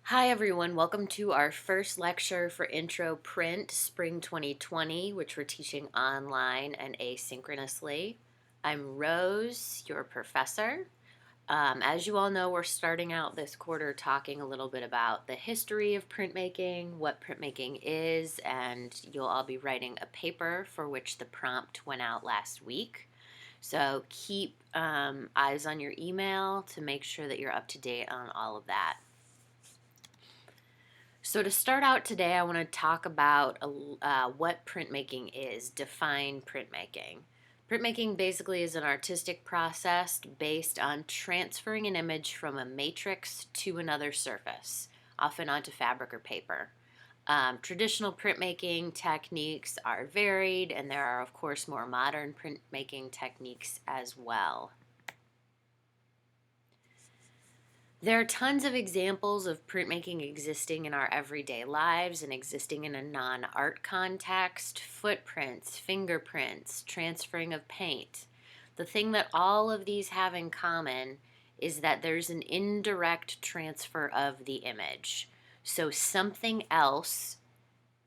Hi everyone, welcome to our first lecture for Intro Print Spring 2020, which we're teaching online and asynchronously. I'm Rose, your professor. As you all know, we're starting out this quarter talking a little bit about the history of printmaking, what printmaking is, and you'll all be writing a paper for which the prompt went out last week. So keep eyes on your email to make sure that you're up to date on all of that. So to start out today, I want to talk about what printmaking is, define printmaking. Printmaking basically is an artistic process based on transferring an image from a matrix to another surface, often onto fabric or paper. Traditional printmaking techniques are varied, and there are, of course, more modern printmaking techniques as well. There are tons of examples of printmaking existing in our everyday lives and existing in a non-art context: footprints, fingerprints, transferring of paint. The thing that all of these have in common is that there's an indirect transfer of the image. So something else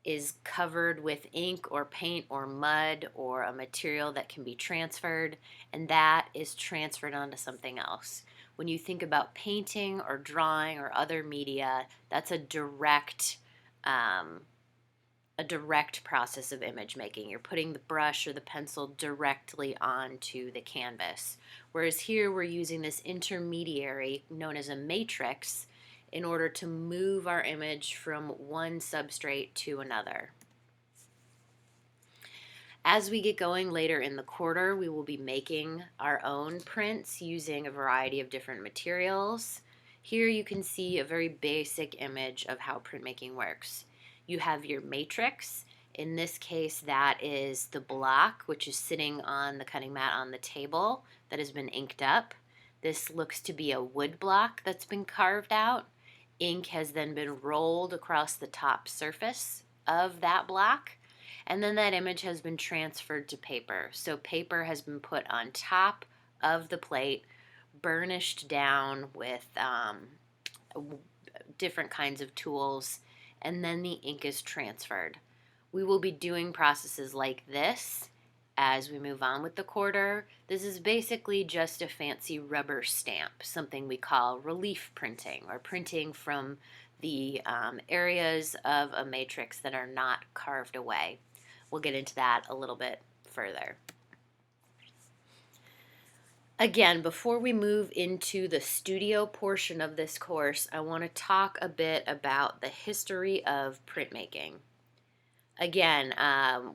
is covered with ink or paint or mud or a material that can be transferred, and that is transferred onto something else. When you think about painting or drawing or other media, that's a direct process of image making. You're putting the brush or the pencil directly onto the canvas. Whereas here we're using this intermediary known as a matrix in order to move our image from one substrate to another. As we get going later in the quarter, we will be making our own prints using a variety of different materials. Here you can see a very basic image of how printmaking works. You have your matrix. In this case, that is the block, which is sitting on the cutting mat on the table that has been inked up. This looks to be a wood block that's been carved out. Ink has then been rolled across the top surface of that block, and then that image has been transferred to paper. So paper has been put on top of the plate, burnished down with different kinds of tools, and then the ink is transferred. We will be doing processes like this as we move on with the quarter. This is basically just a fancy rubber stamp, something we call relief printing, or printing from the areas of a matrix that are not carved away. We'll get into that a little bit further. Again, before we move into the studio portion of this course, I want to talk a bit about the history of printmaking. Again,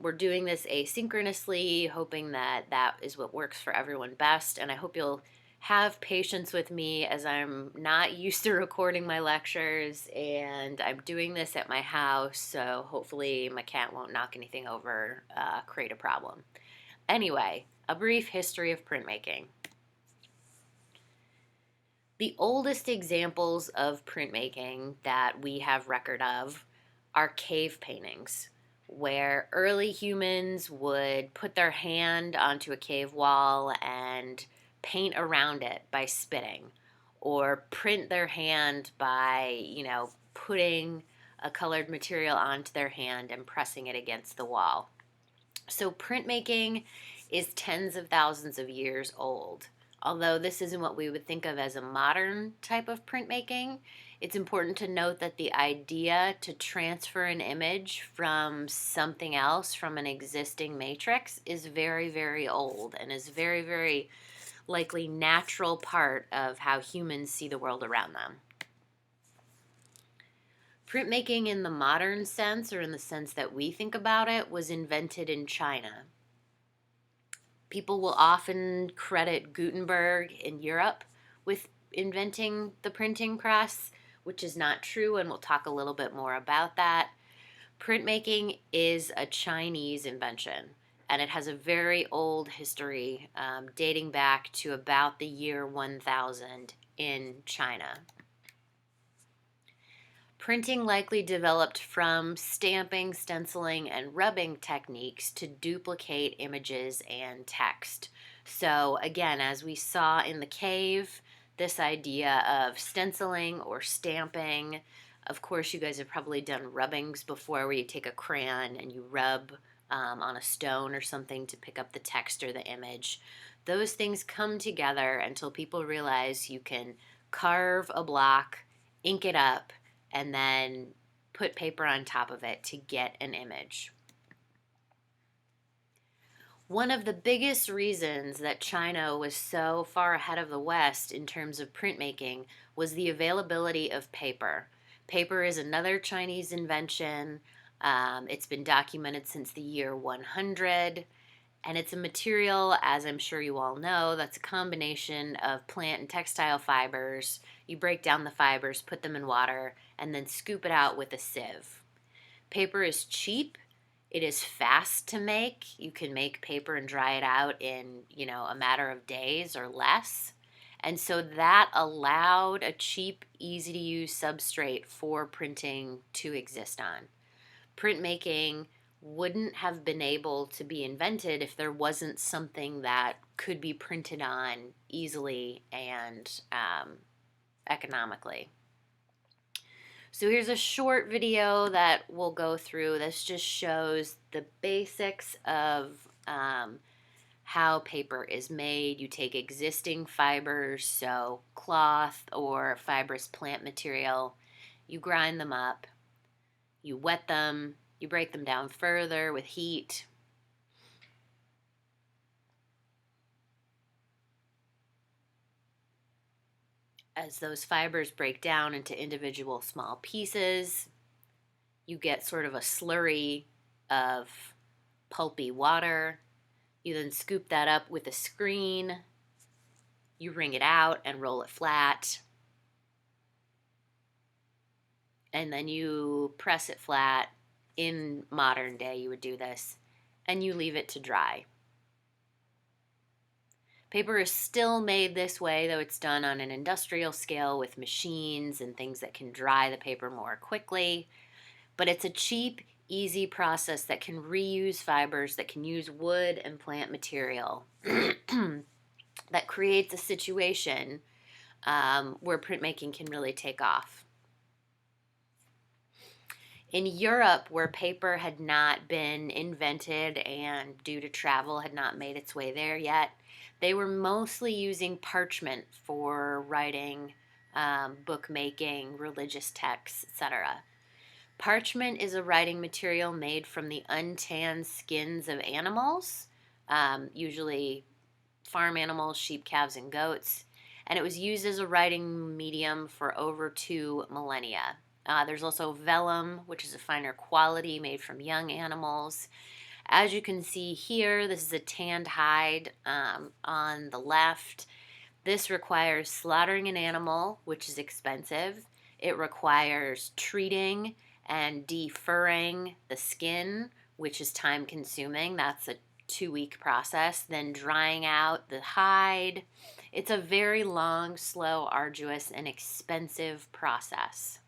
we're doing this asynchronously, hoping that that is what works for everyone best, and I hope you'll have patience with me as I'm not used to recording my lectures, and I'm doing this at my house, so hopefully my cat won't knock anything over, create a problem. Anyway, a brief history of printmaking. The oldest examples of printmaking that we have record of are cave paintings, where early humans would put their hand onto a cave wall and paint around it by spitting, or print their hand by, putting a colored material onto their hand and pressing it against the wall. So printmaking is tens of thousands of years old. Although this isn't what we would think of as a modern type of printmaking, it's important to note that the idea to transfer an image from something else, from an existing matrix, is very, very old and is very, very likely natural part of how humans see the world around them. Printmaking in the modern sense, or in the sense that we think about it, was invented in China. People will often credit Gutenberg in Europe with inventing the printing press, which is not true, and we'll talk a little bit more about that. Printmaking is a Chinese invention, and it has a very old history, dating back to about the year 1000 in China. Printing likely developed from stamping, stenciling, and rubbing techniques to duplicate images and text. So again, as we saw in the cave, this idea of stenciling or stamping Of course, you guys have probably done rubbings before where you take a crayon and you rub on a stone or something to pick up the text or the image. Those things come together until people realize you can carve a block, ink it up, and then put paper on top of it to get an image. One of the biggest reasons that China was so far ahead of the West in terms of printmaking was the availability of paper. Paper is another Chinese invention. It's been documented since the year 100, and it's a material, as I'm sure you all know, that's a combination of plant and textile fibers. You break down the fibers, put them in water, and then scoop it out with a sieve. Paper is cheap. It is fast to make. You can make paper and dry it out in, a matter of days or less. And so that allowed a cheap, easy to use substrate for printing to exist on. Printmaking wouldn't have been able to be invented if there wasn't something that could be printed on easily and economically. So here's a short video that we'll go through. This just shows the basics of how paper is made. You take existing fibers, so cloth or fibrous plant material, you grind them up, you wet them, you break them down further with heat. As those fibers break down into individual small pieces, you get sort of a slurry of pulpy water. You then scoop that up with a screen. You wring it out and roll it flat. And then you press it flat. In modern day, you would do this. And you leave it to dry. Paper is still made this way, though it's done on an industrial scale with machines and things that can dry the paper more quickly. But it's a cheap, easy process that can reuse fibers, that can use wood and plant material, that creates a situation where printmaking can really take off. In Europe, where paper had not been invented and due to travel had not made its way there yet, they were mostly using parchment for writing, bookmaking, religious texts, etc. Parchment is a writing material made from the untanned skins of animals, usually farm animals, sheep, calves, and goats, and it was used as a writing medium for over 2 millennia. There's also vellum, which is a finer quality made from young animals. As you can see here, this is a tanned hide on the left. This requires slaughtering an animal, which is expensive. It requires treating and defurring the skin, which is time consuming. That's a 2-week process. Then drying out the hide. It's a very long, slow, arduous, and expensive process.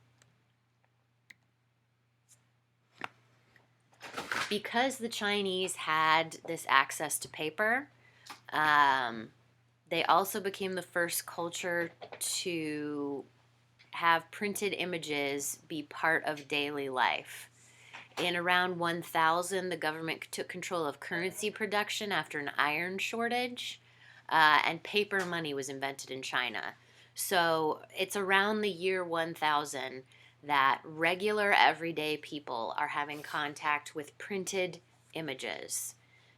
Because the Chinese had this access to paper, they also became the first culture to have printed images be part of daily life. In around 1000, the government took control of currency production after an iron shortage, and paper money was invented in China. So it's around the year 1000 that regular everyday people are having contact with printed images.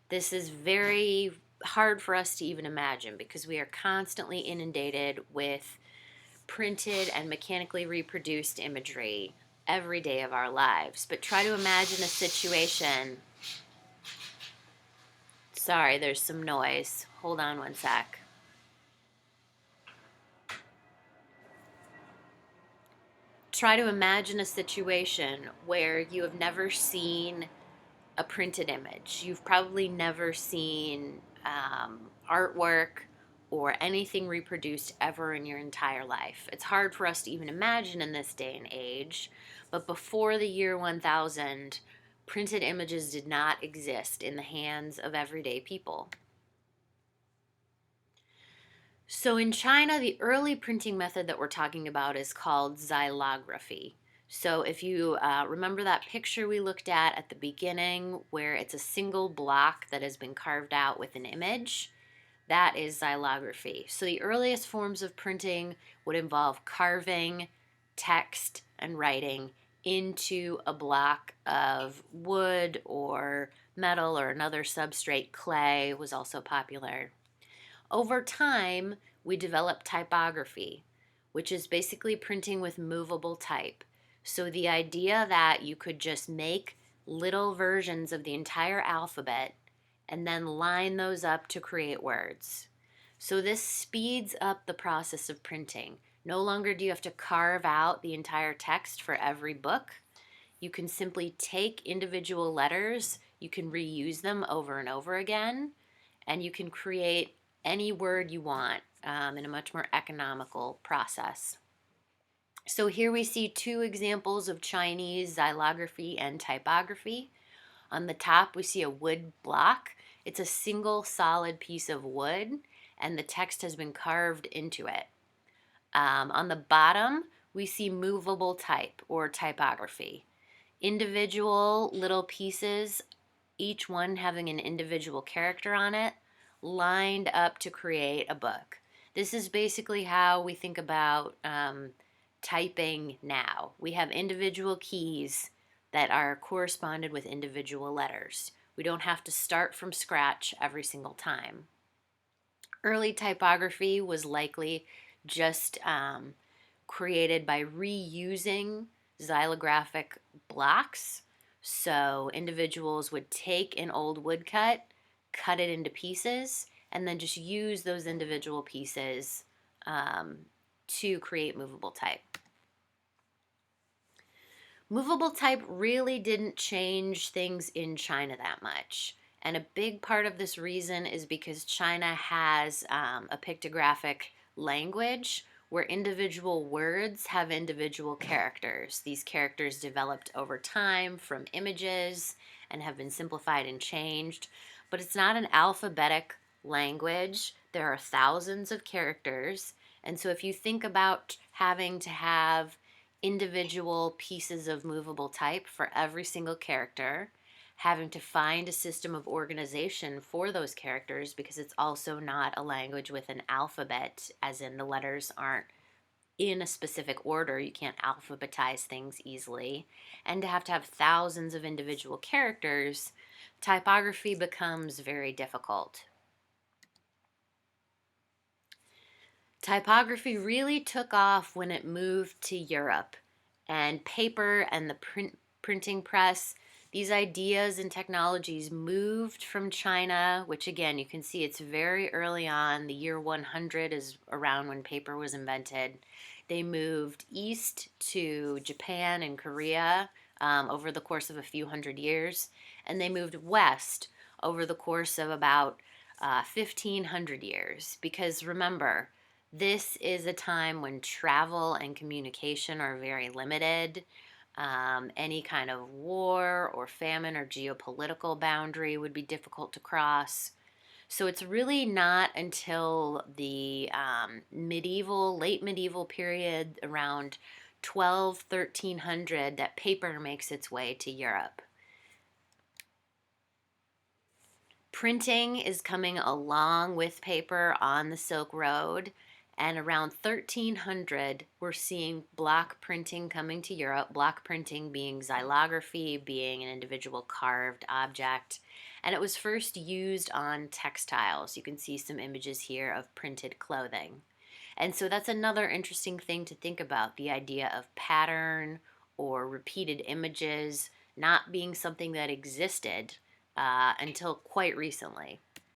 This is very hard for us to even imagine because we are constantly inundated with printed and mechanically reproduced imagery every day of our lives. But try to imagine a situation. Sorry, there's some noise. Hold on one sec. Try to imagine a situation where you have never seen a printed image. You've probably never seen artwork or anything reproduced ever in your entire life. It's hard for us to even imagine in this day and age, but before the year 1000, printed images did not exist in the hands of everyday people. So in China, the early printing method that we're talking about is called xylography. So if you remember that picture we looked at the beginning where it's a single block that has been carved out with an image, that is xylography. So the earliest forms of printing would involve carving text and writing into a block of wood or metal or another substrate. Clay was also popular. Over time, we developed typography, which is basically printing with movable type. So the idea that you could just make little versions of the entire alphabet and then line those up to create words. So this speeds up the process of printing. No longer do you have to carve out the entire text for every book. You can simply take individual letters, you can reuse them over and over again, and you can create any word you want in a much more economical process. So here we see two examples of Chinese xylography and typography. On the top, we see a wood block. It's a single solid piece of wood, and the text has been carved into it. On the bottom, we see movable type or typography. Individual little pieces, each one having an individual character on it, lined up to create a book. This is basically how we think about typing now. We have individual keys that are corresponded with individual letters. We don't have to start from scratch every single time. Early typography was likely just created by reusing xylographic blocks. So individuals would take an old woodcut, cut it into pieces, and then just use those individual pieces to create movable type. Movable type really didn't change things in China that much. And a big part of this reason is because China has a pictographic language where individual words have individual characters. These characters developed over time from images and have been simplified and changed. But it's not an alphabetic language. There are thousands of characters. And so if you think about having to have individual pieces of movable type for every single character, having to find a system of organization for those characters because it's also not a language with an alphabet, as in the letters aren't in a specific order. You can't alphabetize things easily. And to have thousands of individual characters, typography becomes very difficult. Typography really took off when it moved to Europe, and paper and the printing press, these ideas and technologies moved from China, which again, you can see it's very early on. The year 100 is around when paper was invented. They moved east to Japan and Korea over the course of a few hundred years, and they moved west over the course of about 1500 years. Because remember, this is a time when travel and communication are very limited. Any kind of war or famine or geopolitical boundary would be difficult to cross. So it's really not until the late medieval period, around 1300, that paper makes its way to Europe. Printing is coming along with paper on the Silk Road, and around 1300 we're seeing block printing coming to Europe, block printing being xylography, being an individual carved object, and it was first used on textiles. You can see some images here of printed clothing. And so that's another interesting thing to think about, the idea of pattern or repeated images not being something that existed until quite recently.